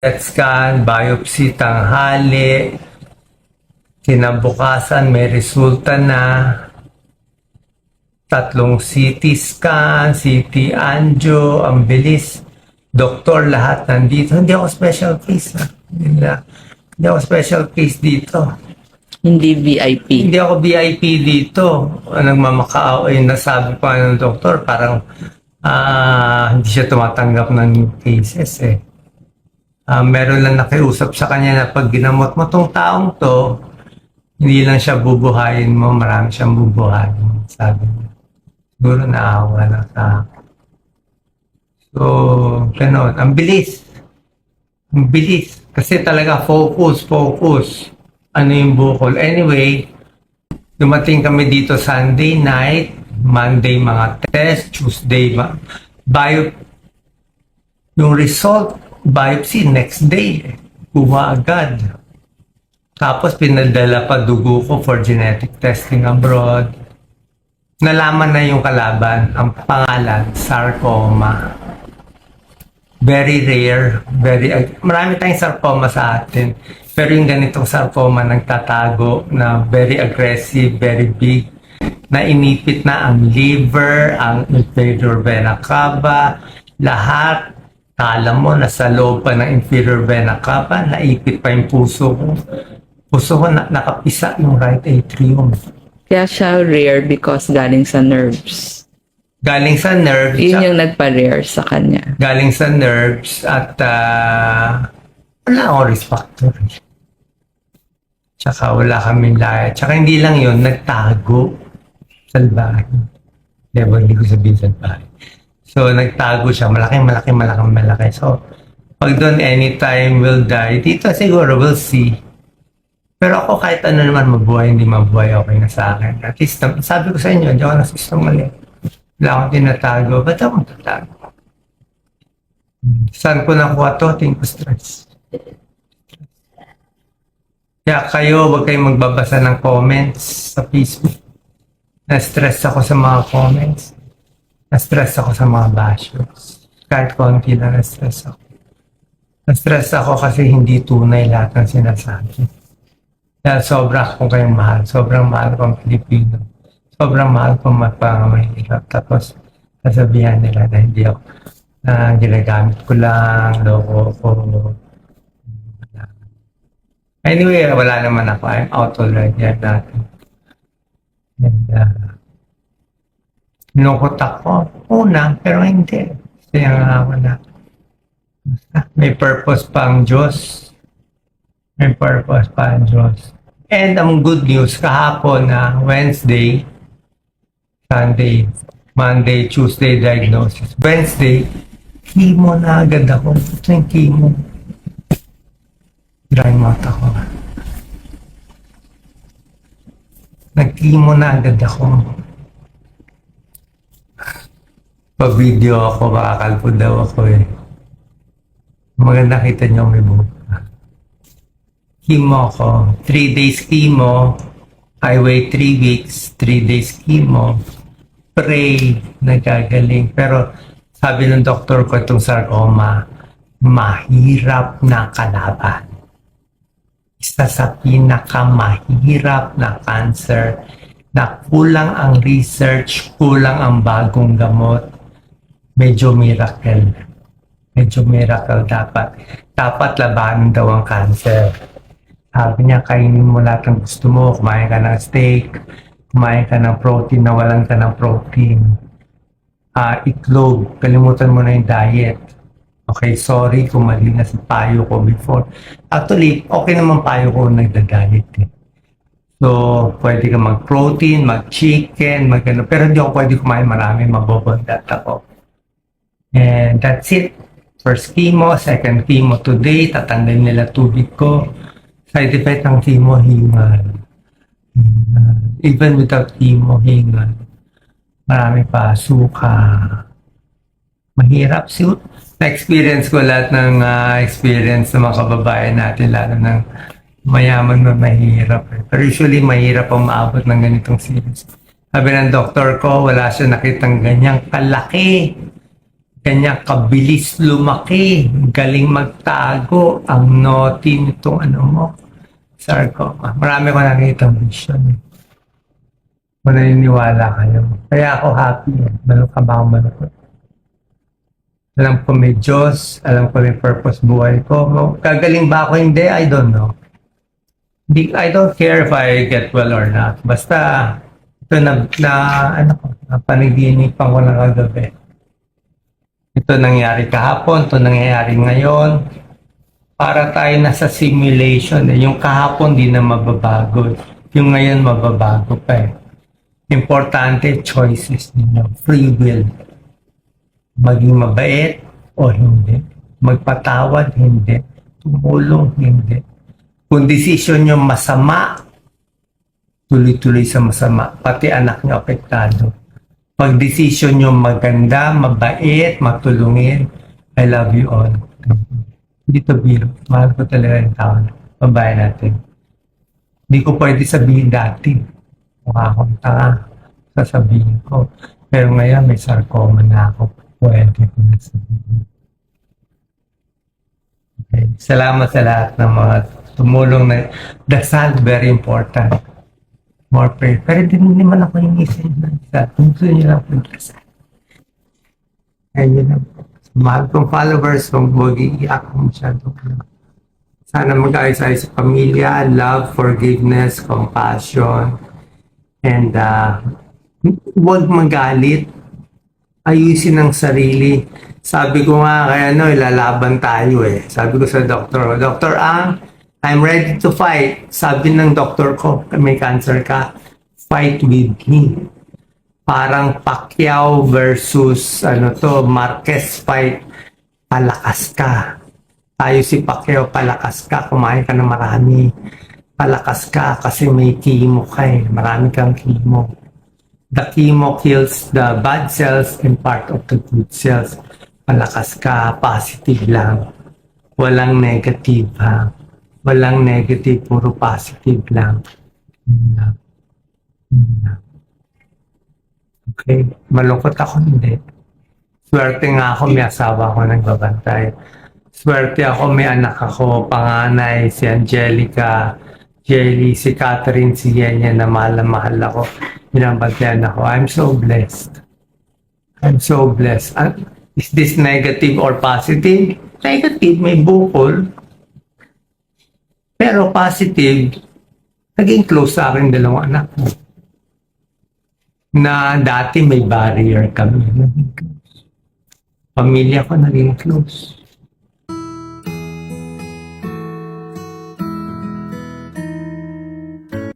PET scan, biopsy tanghali, kinabukasan may resulta na, 3 CT scan, CT angio, ang bilis. Doktor, lahat nandito. Hindi ako special case. Hindi ako special case dito. Hindi VIP. Hindi ako VIP dito. Nagmamakaaw, nasabi pa ng doktor, parang hindi siya tumatanggap ng new cases eh. Meron lang nakiusap sa kanya na pag ginamot mo tong taong to, hindi lang siya bubuhayin mo, marami siyang bubuhayin. Sabi niya. Siguro naawa lang sa akin. So, gano'n. Ang bilis. Ang bilis. Kasi talaga focus. Ano yung bukol. Anyway, dumating kami dito Sunday night, Monday mga test, Tuesday yung result, biopsy next day. Kuha agad. Tapos pinadala pa dugo ko for genetic testing abroad. Nalaman na yung kalaban, ang pangalan, sarcoma. Very rare, marami tayong sarcoma sa atin. Pero yung ganitong sarcoma nagtatago na very aggressive, very big, na inipit na ang liver, ang inferior vena cava, lahat. Kala mo, nasa loob pa ng inferior vena cava, naipit pa yung puso ko. Puso ko, nakapisa yung right atrium. Kaya siya rare because galing sa nerves. Galing sa nerves. Yun yung nagpa-rare sa kanya. Galing sa nerves at wala akong risk factor. Tsaka wala kaming laya. Tsaka hindi lang yun, nagtago. Salbahe. Hindi ko sabihin salbahe. So, nagtago siya. Malaki. So, pag doon anytime will die, dito siguro we'll see. Pero ako kahit ano naman mabuhay, hindi mabuhay, okay na sa akin. At least, sabi ko sa inyo, hindi ako nasistumal eh. Wala akong tinatago. Ba't ako tatago? Saan ko nakuha to? Tingin ko stress. Kaya kayo, huwag kayong magbabasa ng comments sa Facebook. Na-stress ako sa mga comments. Na-stress ako sa mga bashers. Kahit konti na na-stress ako. Na-stress ako kasi hindi tunay lahat ng sinasabi. Kaya sobra akong kayong mahal. Sobrang mahal ko ang Pilipino. Sobrang mahal ko magpamahirap. Tapos, sasabihan nila na hindi ako ginagamit ko lang, loko ko. Anyway, wala naman ako. I'm out already at natin. And, nukot ako. Una, pero hindi. Kaya nga ako na. May purpose pa ang Diyos. May purpose pa ang Diyos. And ang good news, kahapon na Wednesday, Sunday, Monday, Tuesday diagnosis. Wednesday, chemo na agad ako. Ito yung chemo. Dry mouth ako. Nag-chemo na agad ako. Pa-video ako, makakalpo daw ako eh. Maganda kita niyo may buka. Chemo ko. 3 days chemo. I wait 3 weeks. 3 days chemo. Pray, nagagaling. Pero sabi ng doktor ko itong sarcoma, mahirap na kalaban. Isa sa pinakamahirap na cancer na kulang ang research, kulang ang bagong gamot. Medyo miracle. Medyo miracle dapat. Dapat labanan daw ang cancer. Sabi niya, kainin mo lahat ng gusto mo. Kumain ka ng steak, kumain ka ng protein, nawalan ka ng protein. Itlog, kalimutan mo na yung diet. Okay, sorry kung mali na sa payo ko before. Actually, okay naman payo ko nagda-diet eh. So, pwede ka mag-protein, mag-chicken, mag-ano. Pero hindi ako pwede kumain marami, mabobondat ako. And that's it. First chemo, second chemo today, tatanggalin nila tubig ko. Side effect ng chemo, hingal. Even without chemo, hingal. Marami pa, suka. Mahirap. Na-experience ko lahat ng experience ng mga kababayan natin, lalo ng mayaman na mahirap. Pero usually, mahirap ang maabot ng ganitong series. Sabi ng doktor ko, wala siya nakitang ganyang kalaki. Kanya kabilis lumaki, galing magtago, ang naughty nitong ano mo, sarcoma. Marami ko nakita vision. Kung naniniwala kayo. Kaya ako happy. Malungkot ba ako malungkot? Alam ko may Diyos, alam ko may purpose buhay ko. Gagaling ba ako? Hindi, I don't know. I don't care if I get well or not. Basta, ito na panaginipan ko na kagabi. Ito nangyari kahapon, ito nangyayari ngayon. Para tayo nasa simulation. Yung kahapon di na mababago. Yung ngayon mababago pa eh. Importante, choices ninyo. Free will. Maging mabait o hindi. Magpatawad, hindi. Tumulong, hindi. Kung desisyon nyo masama, tuloy-tuloy sa masama. Pati anak nyo apektado. Pag desisyon nyo maganda, mabait, matulungin, I love you all. Hindi to biro. Mahal ko talaga yung tao. Babae natin. Hindi ko pwede sabihin dati. Mukha akong tanga. Sasabihin ko. Pero ngayon may sarcoma na ako. Pwede ko na sabihin. Okay. Salamat sa lahat ng mga tumulong na dasal. Very important. More prayer. Pero hindi naman ako yung isa yun. Gusto nyo lang po dasal. Ayun lang po. Mahal kong followers, kung mag-iiyak ko masyado. Sana mag-ayos-ayos sa pamilya, love, forgiveness, compassion, and huwag magalit, ayusin ang sarili. Sabi ko nga kaya ilalaban tayo eh. Sabi ko sa doktor, Dr. Ang, I'm ready to fight. Sabi ng doktor ko, may cancer ka, fight with me. Parang Pacquiao versus Marquez fight. Palakas ka. Tayo si Pacquiao, palakas ka. Kumain ka na marami. Palakas ka kasi may chemo ka eh. Marami kang chemo. The chemo kills the bad cells and part of the good cells. Palakas ka. Positive lang. Walang negative ha. Walang negative. Puro positive lang. Okay, malungkot ako hindi. Swerte nga ako, may asawa ako nagbabantay. Swerte ako, may anak ako, panganay, si Angelica, Jelly, si Catherine, si Yenya na mahal ako. Binabantayan ako. I'm so blessed. I'm so blessed. Is this negative or positive? Negative, may bukol. Pero positive, naging close sa akin dalawang anak ko. Na dati may barrier kami. Pamilya ko naging close.